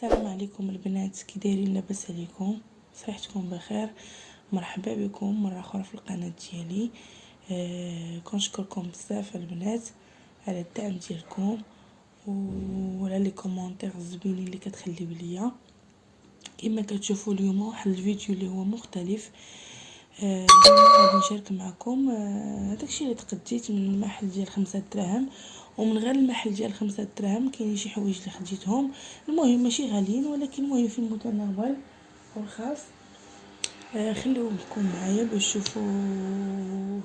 السلام عليكم البنات، كي دايرين؟ لاباس عليكم؟ صحتكم بخير؟ مرحبا بكم مره اخرى في القناه ديالي. كنشكركم بزاف البنات على الدعم ديالكم وعلى لي كومونتير الزوينين اللي كتخليو ليا. كما كتشوفوا اليوم واحد الفيديو اللي هو مختلف. اليوم غادي نشارك معكم داكشي اللي تقديت من المحل ديال 5 دراهم، ومن غير المحل ديال 5 دراهم كاين شي حوايج اللي خديتهم. المهم ماشي غاليين، ولكن المهم في المتناول والخاص. خليكم معايا باش تشوفوا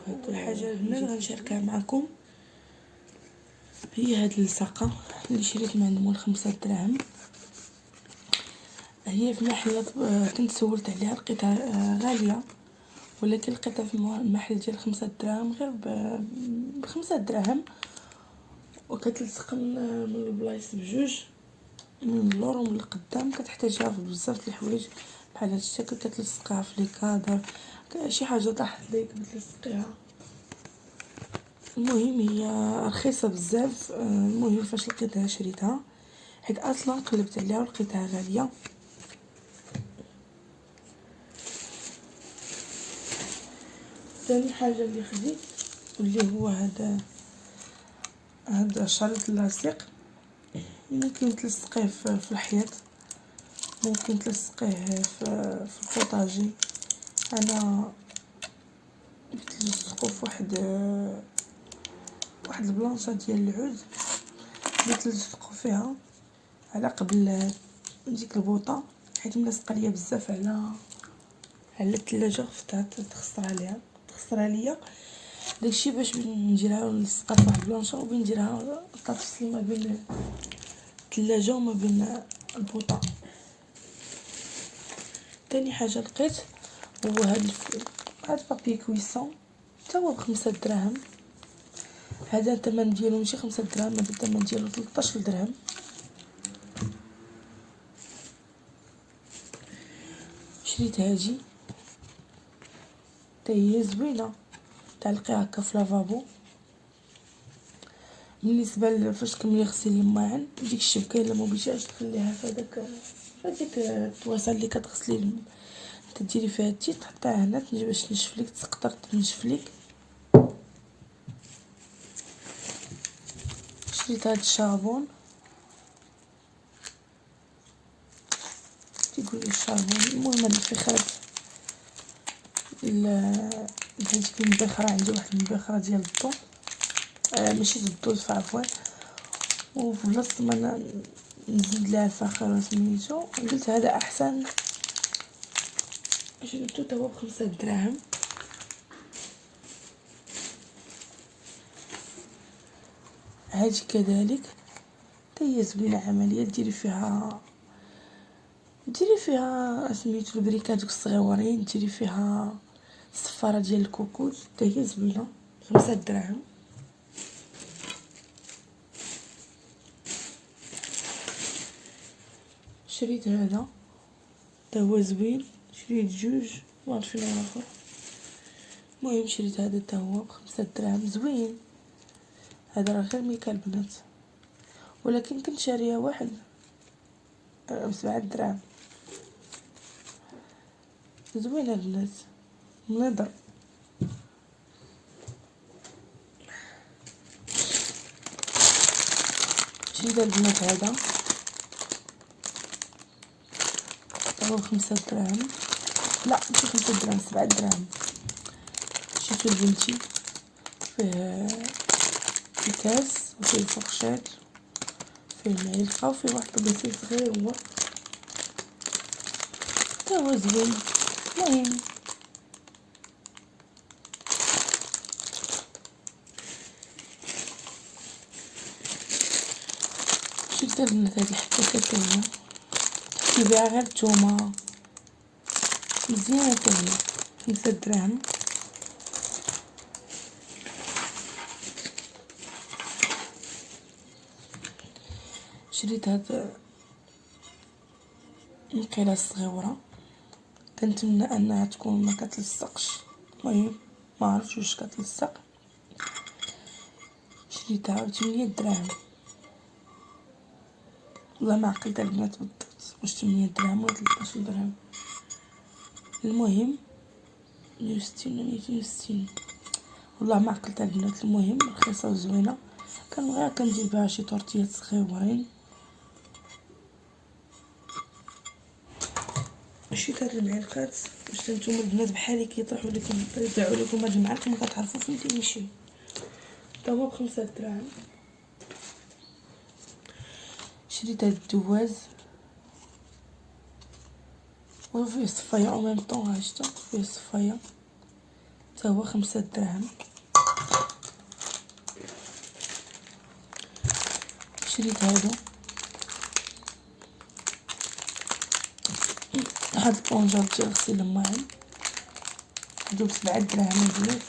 هاد الحاجه البنات غنشاركها معكم. هي هاد الساقه اللي شريت من عند مول 5 دراهم. هي في محلات كنت سولت عليها لقيتها غاليه، ولكن لقيتها في المحل ديال 5 دراهم غير ب5 دراهم، وكتلصق من البلايص بجوج، من اللور ومن القدام. كتحتاجها في بزاف د الحوايج بحال هاد الشكل. كتلصقها في لي كادر، شي حاجه طاحت ليك بتلصقيها. المهم هي رخيصه بزاف. المهم فاش لقيتها شريتها، حيت اصلا قلبت عليها ولقيتها غاليه. ثاني حاجه اللي خديت اللي هو هذا الشريط اللاصق. ممكن تلصقيه في الحيط، ممكن تلصقيه في البوطاجي. انا قلت نلصقو في واحد البلانشه ديال العود، قلت نلصقو فيها على قبل ديك البوطه، حيت ملصقه ليا بزاف على الثلاجه. خفتها تخسر عليا داكشي باش نديرها ونلصقها في واحد البلانشه، وبين نديرها تفصل ما بين الثلاجه وما بين البوطه. تاني حاجه لقيت هو هاد بابي كويسون، حتى هو ب5 دراهم. هذا الثمن ديالو ماشي 5 دراهم، هذا الثمن ديالو 13 درهم. شريت هاجي حتى هي زوينه، تعلقيها هكا في لافابو. بالنسبه فاش تكملي غسيل الماعن، ديك الشبكه الا ما بغيتيهاش تخليها في هذيك الطواسه اللي كتغسلي تديري فيها التيت، تحطيها هنا باش تنشف لك، تقدر تنشف لك. شريت هاد الشابون، تيقولوا الشابون. المهم هاد الفخرات هذيك المبخره، عندي واحد المبخره ديال الضو، ماشي ديال الضو عفوا. وفي بلاصه ما نزيد لها الفخر سميتو، قلت هذا احسن. شريتو تا هو ب5 دراهم. هاجي كذلك تا هي زوينه، عمليه ديري فيها سميتو البريكات دوك الصغيورين، ديري فيها الصفاره ديال الكوكوت، تا هي زوينه 5 دراهم. شريت هذا تا هو زوين، شريت جوج وعرفين الاخر. المهم شريت هذا تا هو ب5 دراهم، زوين. هذا راه غير ميكا البنات، ولكن كنت شاريه واحد ب7 دراهم. زوين البنات، منظر. شريت البنات هذا هو 5 دراهم، لا ماشي 5 دراهم، 7 دراهم. شريتو لبنتي، فيه كاس وفيه الفرشات، فيه المعلقه، وفيه واحد البيسي صغير هو تا هو زوين. المهم شريت البنات هاد الحكاكه تا هي، كيبيعها غير نتوما، مزيانه تا هي 5 دراهم. شريت هاد المقيله الصغيره، كنتمنى انها تكون ما كتلصقش. المهم ما عرفتش واش كتلصق. شريتها ب8 دراهم، والله ما عقلت البنات بالضبط. واش 8 دراهم ولا 13 درهم. المهم 160 ولا 260 والله ما عقلت البنات. المهم رخيصه وزوينه، كنبغيها كندير بها شي طورتيات صغيورين. شريت هاد المعلقات باش نتوما البنات بحالي كيطيحوا لكم يضيعوا لكم هاد المعلق ما كتعرفوا فين تيمشي. تا هو ب5 دراهم. شريت هاد الدواز وفيه صفايه او ميم طون، هاشتا فيه صفايه تا هو 5 دراهم. شريت هادو هاد البونجات ديال غسيل الماعن، هادو ب7 دراهم البنات.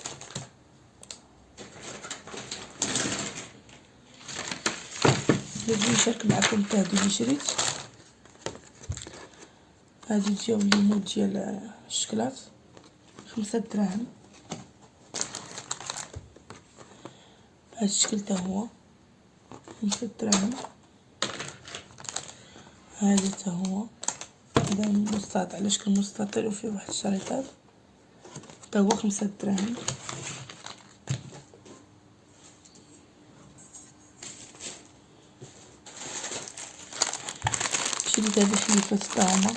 نجي نشارك معكم حتى هادو اللي شريت. هادو ديال الليمون ديال الشكلاط 5 دراهم. هاد الشكل تا هو 5 دراهم. هذا تا هو هذا مستطيل على شكل مستطيل وفيه واحد الشريطات تا هو 5 دراهم. شريت هاد الحليفات تا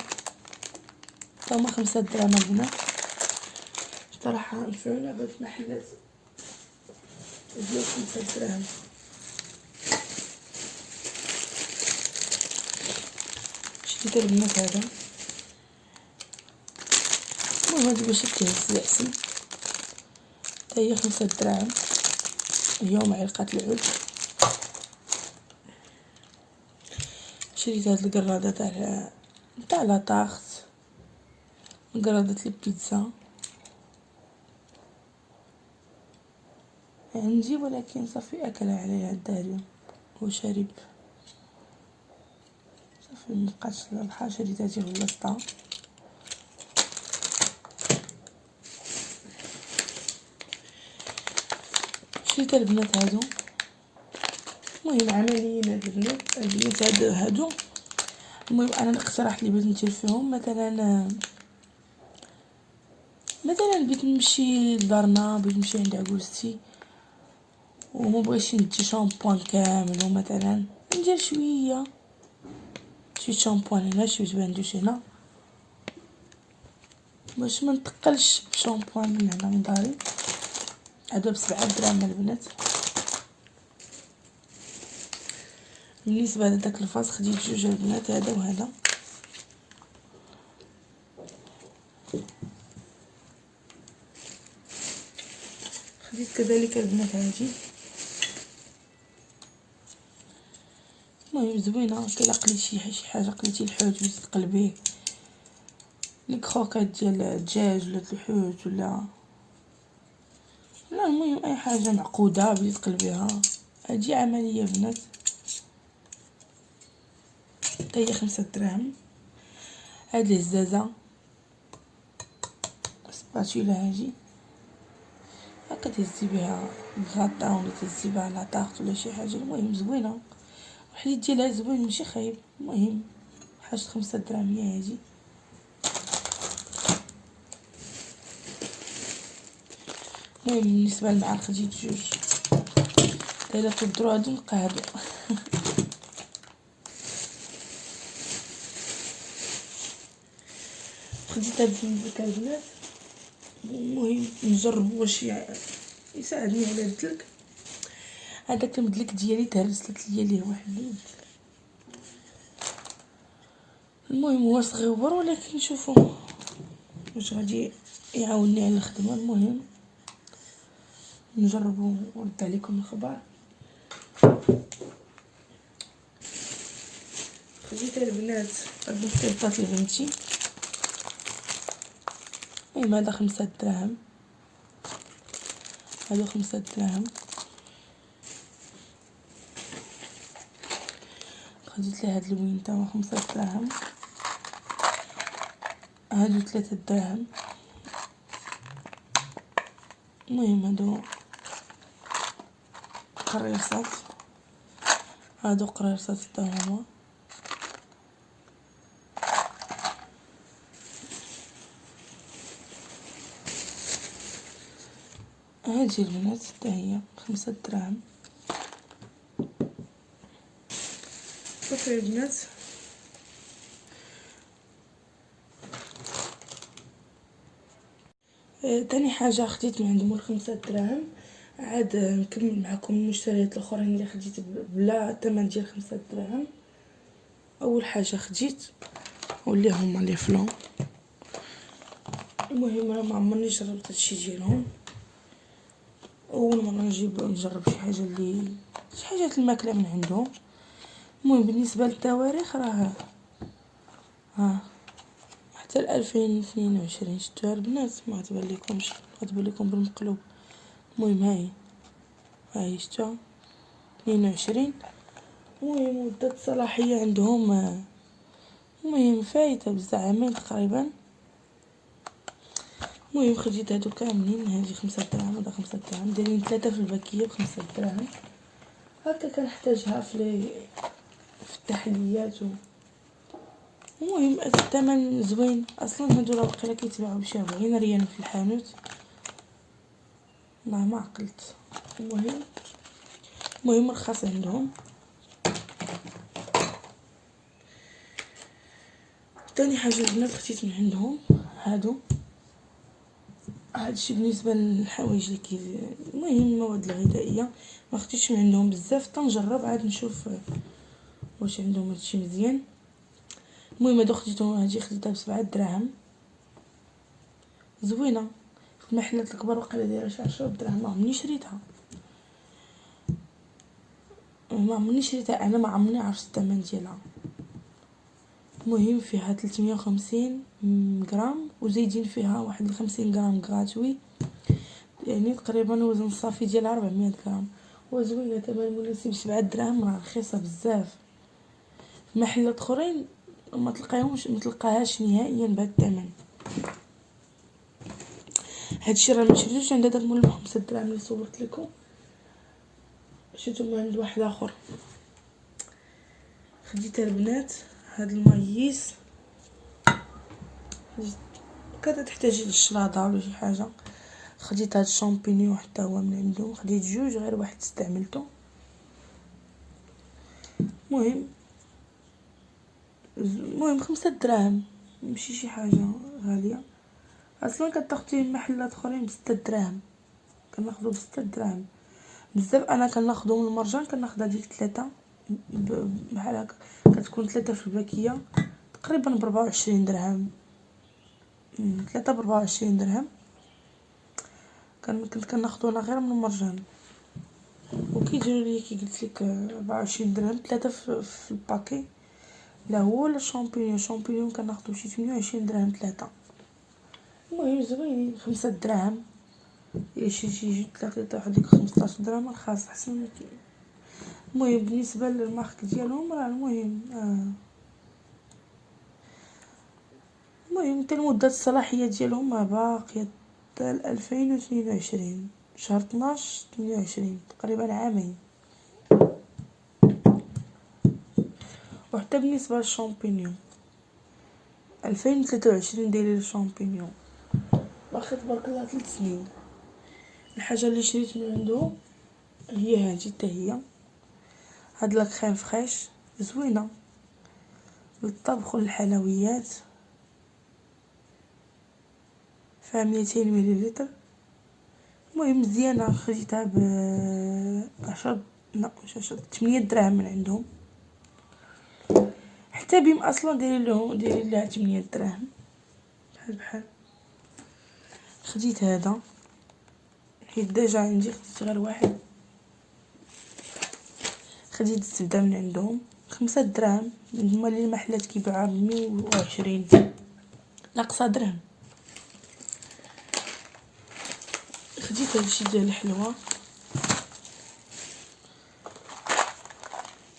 هما 5 دراهم البنات. صراحه نفعونا بهاد المحلات ديال 5 دراهم. شريت البنات هذا، المهم هادي باش تهز العسل تا هي 5 دراهم، هي ومعلقه العود. شريت هاد القراده تاع لا طاخت، قراده البيتزا عندي ولكن صافي اكلها عليها الداري وشرب صافي مبقاتش الحاجه. شريت هادي البلاصه. شريت البنات هادو، المهم عمليين هاد البنات هادو. المهم انا الاقتراح اللي بغيت ندير فيهم مثلا بغيت نمشي لدارنا، بغيت نمشي عند عكوزتي وما بغيتش ندي شامبوان كامل، ومثلا ندير شويه شامبوان هنا شويه باندوش هنا باش ما نتقلش بشامبوان من هنا من داري. هادو ب7 دراهم البنات. بالنسبه لداك الفاس خديت جوج البنات، هذا وهذا. خديت كذلك البنات هادي، المهم زوينه. كلا قليتي شي حاجه، قليتي الحوت باش تقلبيه، الكروكات ديال الدجاج ولا الحوت ولا المهم اي حاجه معقوده بغيتي تقلبيها، هادي عمليه بنات. حتى هي 5 دراهم. هاد الهزازه سباتولا هادي هكا تهزي بها الغطا ولا تهزي بها لاطاغط ولا شي حاجه. المهم زوينه، الحليب ديالها زوين ماشي خايب. المهم حاجه 5 دراهم هي هادي. المهم بالنسبه للمعلقه خديت جوج، الا تقدروا هادو نلقى هادو. خديت هاد البنات، المهم نجرب واش يساعدني على الدلك. هذاك المدلك ديالي تهرست ليا ليه واحد اليد. المهم هو صغيور ولكن نشوفوا واش غادي يعاونني على الخدمه. المهم نجربوا ونرد عليكم الخبر. خديت البنات هاد الخلطات لبنتي، المهم هذا 5 دراهم، هادو 5 دراهم. خديت لها هاد الوين تا هو 5 دراهم، هادو 3 دراهم. المهم هادو قريصات، هادو قريصات تا هما. هادي البنات حتى هي 5 دراهم. صافي البنات، تاني حاجه خديت من عندهم 5 دراهم. عاد نكمل معكم المشتريات الاخرين اللي خديت بلا ثمن ديال 5 دراهم. اول حاجه خديت واللي هما لي فلون. المهم انا ما عمرني جربت هادشي ديالهم، اول مره نجرب شي حاجه اللي شي حاجات الماكله من عندهم. المهم بالنسبه للتواريخ راه ها حتى 2022 شفتوها البنات، ما غتبان لكمش، غتبان لكم بالمقلوب. المهم هاهي شفتوها 22. المهم مدة الصلاحية عندهم المهم فايتة بزاف، عامين تقريبا. المهم خديت هادو كاملين، هادي 5 دراهم وهذا 5 دراهم، دايرين 3 في الباكية ب5 دراهم. هكا كنحتاجها في التحليات المهم الثمن زوين اصلا. هادو راه واقيلا كيتباعو بشي 40 ريال في الحانوت، ما عقلت. المهم رخص عندهم. تاني حاجه البنات خديت من عندهم هادشي بالنسبه للحوايج اللي المهم المواد الغذائيه. ما خديتش من عندهم بزاف تنجرب عاد نشوف واش عندهم هادشي مزيان. المهم هادو خديتهم، هادي خديتها ب7 دراهم، زوينه. في المحلات الكبار وقيلا دايره شي 10 دراهم. ما عمرني شريتها، انا ما عمرني عرفت الثمن ديالها. المهم فيها 350 غرام وزايدين فيها واحد 50 غرام غراتوي، يعني تقريبا وزن الصافي ديالها 400 غرام. وزوينه ثمن مناسب، 7 دراهم راه رخيصه بزاف. في محلات اخرين ما تلقاهاش نهائيا بهذا الثمن. هادشي راه ما شريتوش عند هذاك مول 5 دراهم اللي صورت لكم، شفتو من عند واحد اخر. خديت البنات هاد المايس، كذا تحتاجي للشلاضه ولا شي حاجه. خديت هاد الشامبينيون حتى هو من عندهم، خديت جوج، غير واحد استعملته. المهم 5 دراهم، ماشي شي حاجه غاليه. اصلا كتاخدي محلات اخرين ب6 دراهم، كناخذو ب6 دراهم بزاف. انا كناخذو من المرجان، كناخذها ديال 3 بحال هكا، كتكون 3 في الباكيه تقريبا ب24 درهم. 3 ب24 درهم كنت كناخذونا غير من المرجان. وكيجيو لي كي قلت لك 24 درهم 3 في الباكي. لا هو ولا الشامبينيون كناخذو شي 28 درهم 3. المهم زوينين 5 دراهم، شي 3 واحد 15 درهم رخاص احسن. المهم بالنسبه للمارك ديالهم راه المهم حتى مده الصلاحيه ديالهم باقيه حتى 2022 شهر 12 28 تقريبا عامين. وحتى بالنسبه للشامبينيون 2023 دايرين الشامبينيون باقي تبارك الله 3 سنين. الحاجه اللي شريت من عنده هي هادي حتى هي، هاد لا كريم فريش زوينه للطبخ والحلويات، فيها 200 مليلتر. المهم مزيانه، خديتها ب 10 لا مش 10 8 دراهم من عندهم. حتى بهم اصلا دايرين لها 8 دراهم بحال. خديت هذا حيت ديجا عندي، خديت غير واحد. خديت الزبده من عندهم 5 دراهم، هما اللي المحلات كيبيعوها ب 120 ناقصه درهم. خديت هادشي ديال الحلوى،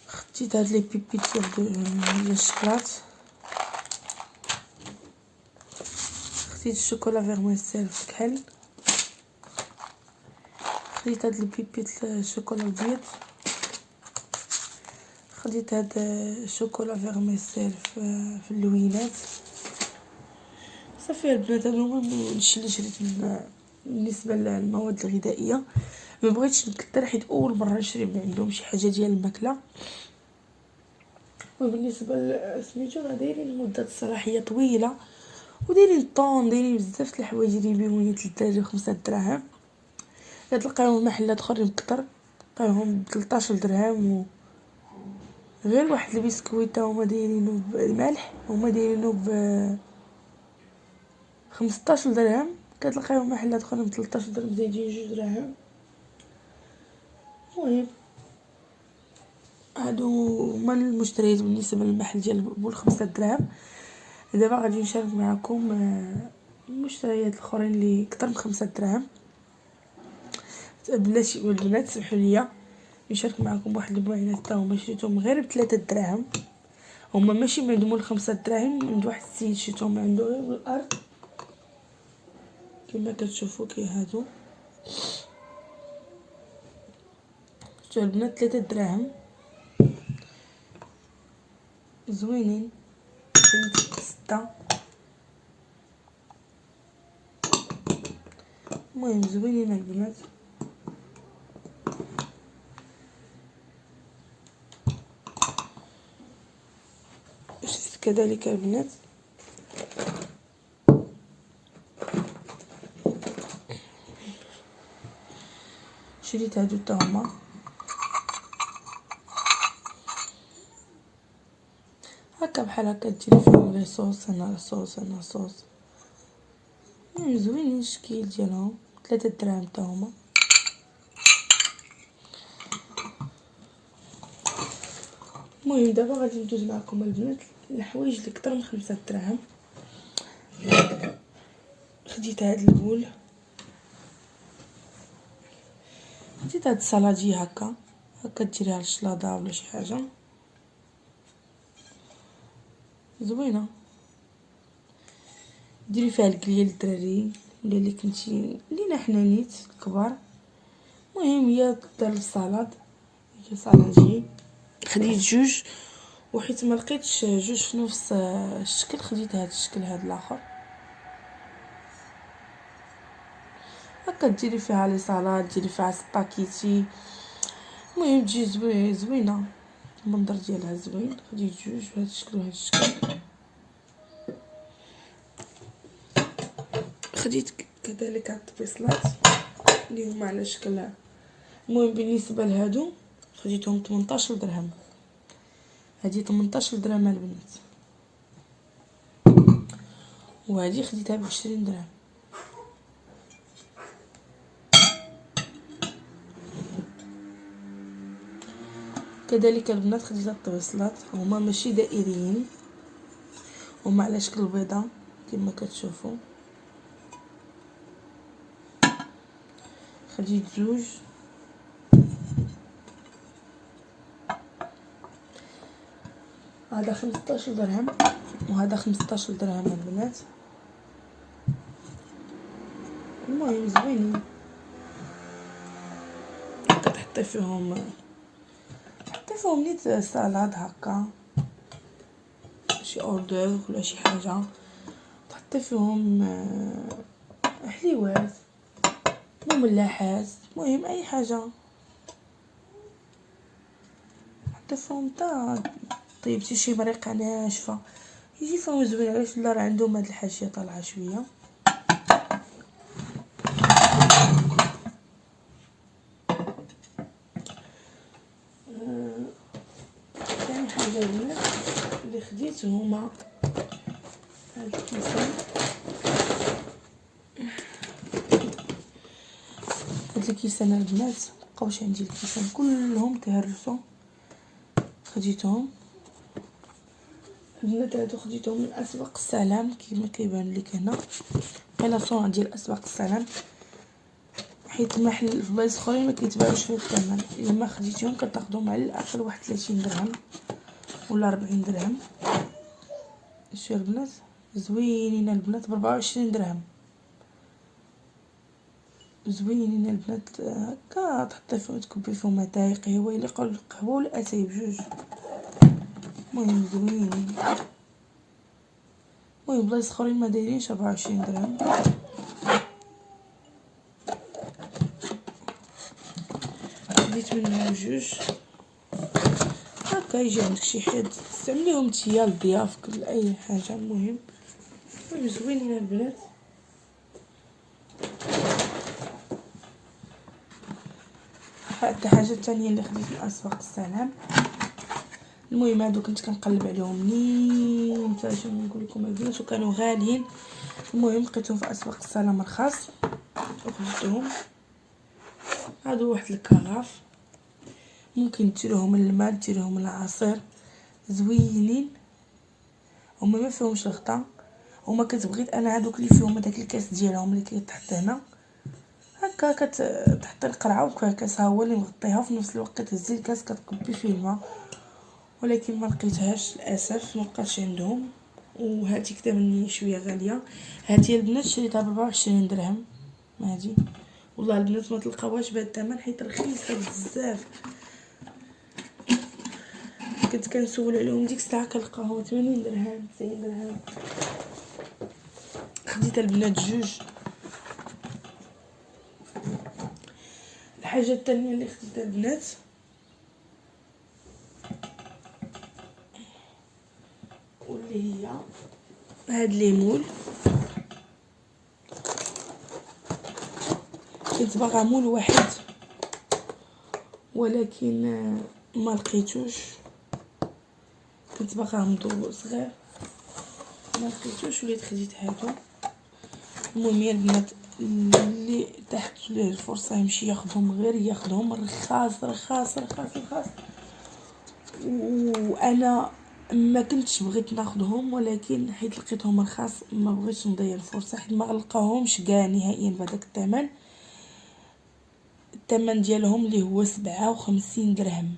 خديت هاد لي بيبيت ديال الشكلاط، خديت الشوكولا فيرميسيل في كحل، خديت هاد البيبيت الشوكولا البيض، خديت هاد الشوكولا فيرميسيل في اللوينات. صافي البنات هادو هما الشي اللي شريت من بالنسبه للمواد الغذائيه ما بغيتش نكثر حيت اول مره نشري من عندهم شي حاجه ديال الماكله. وبالنسبه لسميتو راه دايرين مده الصلاحيه طويله ودايرين الطون، دايرين بزاف د الحوايج اللي يبيعوني 3 و5 دراهم. تلقاهم محلات اخرين بكثر تلقاهم ب 13 درهم غير واحد البسكويته هما دايرينو بالملح هما دايرينو ب 15 درهم، كتلقاهم محلات اخرين ب 13 درهم زايدين 2 دراهم. المهم هادو هما المشتريات بالنسبه للمحل ديال بول 5 دراهم. دابا غادي نشارك معكم المشتريات الاخرين اللي اكثر من 5 دراهم. بلاتي والبنات سمحوا لي نشارك معكم واحد المعينات تا هما شريتهم غير ب3 دراهم. هما ماشي من عندهم 5 دراهم، عند واحد السيد شريتهم من عنده غير بالارض كما كتشوفوا كي هادو. شفتوا البنات 3 دراهم زوينين. 6 المهم زوينين البنات. شفت كذلك البنات شريت هادو تا هما هكا بحال هكا ديري فيهم غير صوص، هنا صوص هنا صوص. زوينين الشكل ديالهم 3 دراهم تا هما. المهم دابا غادي ندوز معكم البنات الحوايج اللي اكثر من 5 دراهم. خديت هاد البول، خديت هاد الصلاجي هكا ديريها للشلاضه ولا شي حاجه زوينه، ديري فيها الكليه للدراري ولا اللي كنتي لينا حنا نيت الكبار. المهم هي دار السلطه هي صلاجي. خديت 2 وحيت ما لقيتش 2 في نفس الشكل خديت هذا الشكل هذا الاخر. هكا ديري فيها لي سلطه، ديري فيها سباكيتي. المهم تجي زوينه المنظر ديالها زوين. خديت 2 بهذا الشكل وهذا الشكل. خديت كذلك هاد البيصلات اللي هما على شكل. المهم بالنسبه لهادو خديتهم 18 درهم. هذه 18 درهم البنات، وهذه خديتها ب20 درهم. كذلك البنات خديت الطبيصلات، هما ماشي دائريين، هما على شكل بيضه كما كتشوفوا. خديت 2 هذا 15 درهم وهذا 15 درهم البنات. المهم زوينين، كتحطي فيهم نيت سالاد هكا شي اوردر ولا شي حاجه، تحطي فيهم حليوات مملحات، المهم اي حاجه حطي فيهم تا طيبتي شي مريقه ناشفه يجي فيهم زوين. علاش لا راه عندهم هاد الحاشيه طالعه شويه. ثاني حاجه اللي خديت هما هاد الكيسان. هاد الكيسان البنات مبقاوش عندي الكيسان كلهم تهرسوا، خديتهم البنات هادو خديتهم من اسواق السلام كما كيبان لك هنا. هنا صنع ديال اسواق السلام، حيت المحل في بلايص اخرين ما كيتباعوش فيه الثمن. لما خديتهم كتاخذهم على الاقل واحد 30 درهم ولا 40 درهم. شوفوا البنات زوينين البنات ب 24 درهم. زوينين البنات هكا تحطي فيهم تكبي فيهم اتاي قهوه الا قالوا القهوه ولا اتاي بجوج. المهم زوينين. المهم بلايص اخرين ما دايرينش 24 درهم. خديت منهم جوج هكا. يجي عندك شي حد تستعمليهم نتيا لضيافك لاي حاجه. المهم زوينين البنات. حتى حاجه تانية اللي خديت من اسواق السلام. المهم هادو كنت كنقلب عليهم منين باش نقول لكم البنات وكانوا غاليين. المهم لقيتهم في اسواق السلام رخاص وخديتهم. هادو واحد الكراف ممكن ديروهم الماء ديروهم العصير زوينين. هما ما فيهمش الغطاء. هما كتبغيت انا هادوك اللي فيهم هذاك الكاس ديالهم اللي كيتحط هنا هكا كتحطي القرعه وكاسها هو اللي مغطيها وفي نفس الوقت كتهزي الكاس كتكبي فيه الماء. ولكن ما لقيتهاش للاسف ما بقاش عندهم. وهذه كدا مني شويه غاليه. هذه البنات شريتها ب 24 درهم. هذه والله البنات ما تلقاوهاش بهذا الثمن حيت رخيصه بزاف. كنت كنسول عليهم ديك الساعه كنلقاهم 80 درهم 90 درهم. خديت البنات جوج. الحاجه الثانيه اللي خديتها البنات واللي هي هاد ليمون. كنت باغا مول واحد ولكن ما لقيتوش. كنت باغا مضو صغير ما لقيتوش وليت خديت هادو. المهم يا البنات اللي تحت ليه الفرصه يمشي ياخذهم غير ياخذهم رخاص رخاص رخاص رخاص. وانا ما كنتش بغيت ناخذهم ولكن حيت لقيتهم رخاص ما بغيتش نضيع الفرصه حيت ما غلقاهمش كاع نهائيا بهذاك الثمن. الثمن ديالهم اللي هو 57 درهم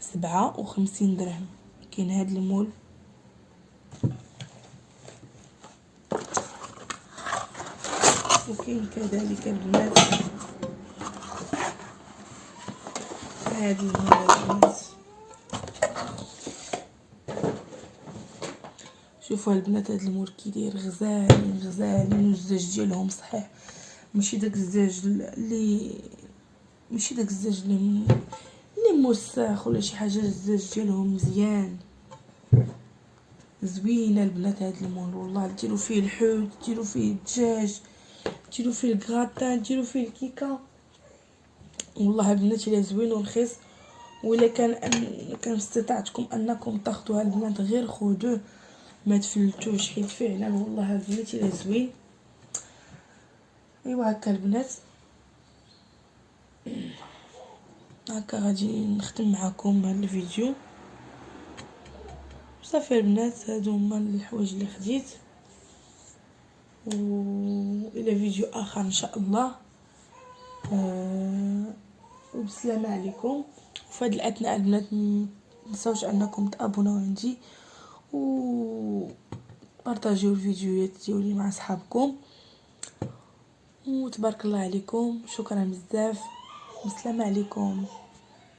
57 درهم. كاين هاد المول وكاين كذلك البنات هاد المول البنات. شوفوا البنات هاد المول كي داير غزالين غزالين. والزاج ديالهم صحيح ماشي داك الزاج اللي ماشي داك الزاج اللي موسخ ولا شي حاجه. الزاج ديالهم مزيان زوينه البنات. هاد المول والله ديروا فيه الحوت ديروا فيه الدجاج ديروا فيه الكراتان ديروا فيه الكيكه. والله البنات الا زوين ورخيص. ولا كان استطعتكم انكم تاخذوا البنات غير خذوه ما تفلتوش حيت فعلا والله البنات الا زوين. ايوا هكا البنات هكا غادي نختم معكم هذا الفيديو صافي البنات. هادو هما الحوايج اللي خديت والى فيديو اخر ان شاء الله. وبسلامه عليكم. وفي هذه الاثناء البنات متنساوش انكم تابوناو عندي وبارطاجيو الفيديوهات ديالي مع اصحابكم. وتبارك الله عليكم. شكرا بزاف. بسلامه عليكم.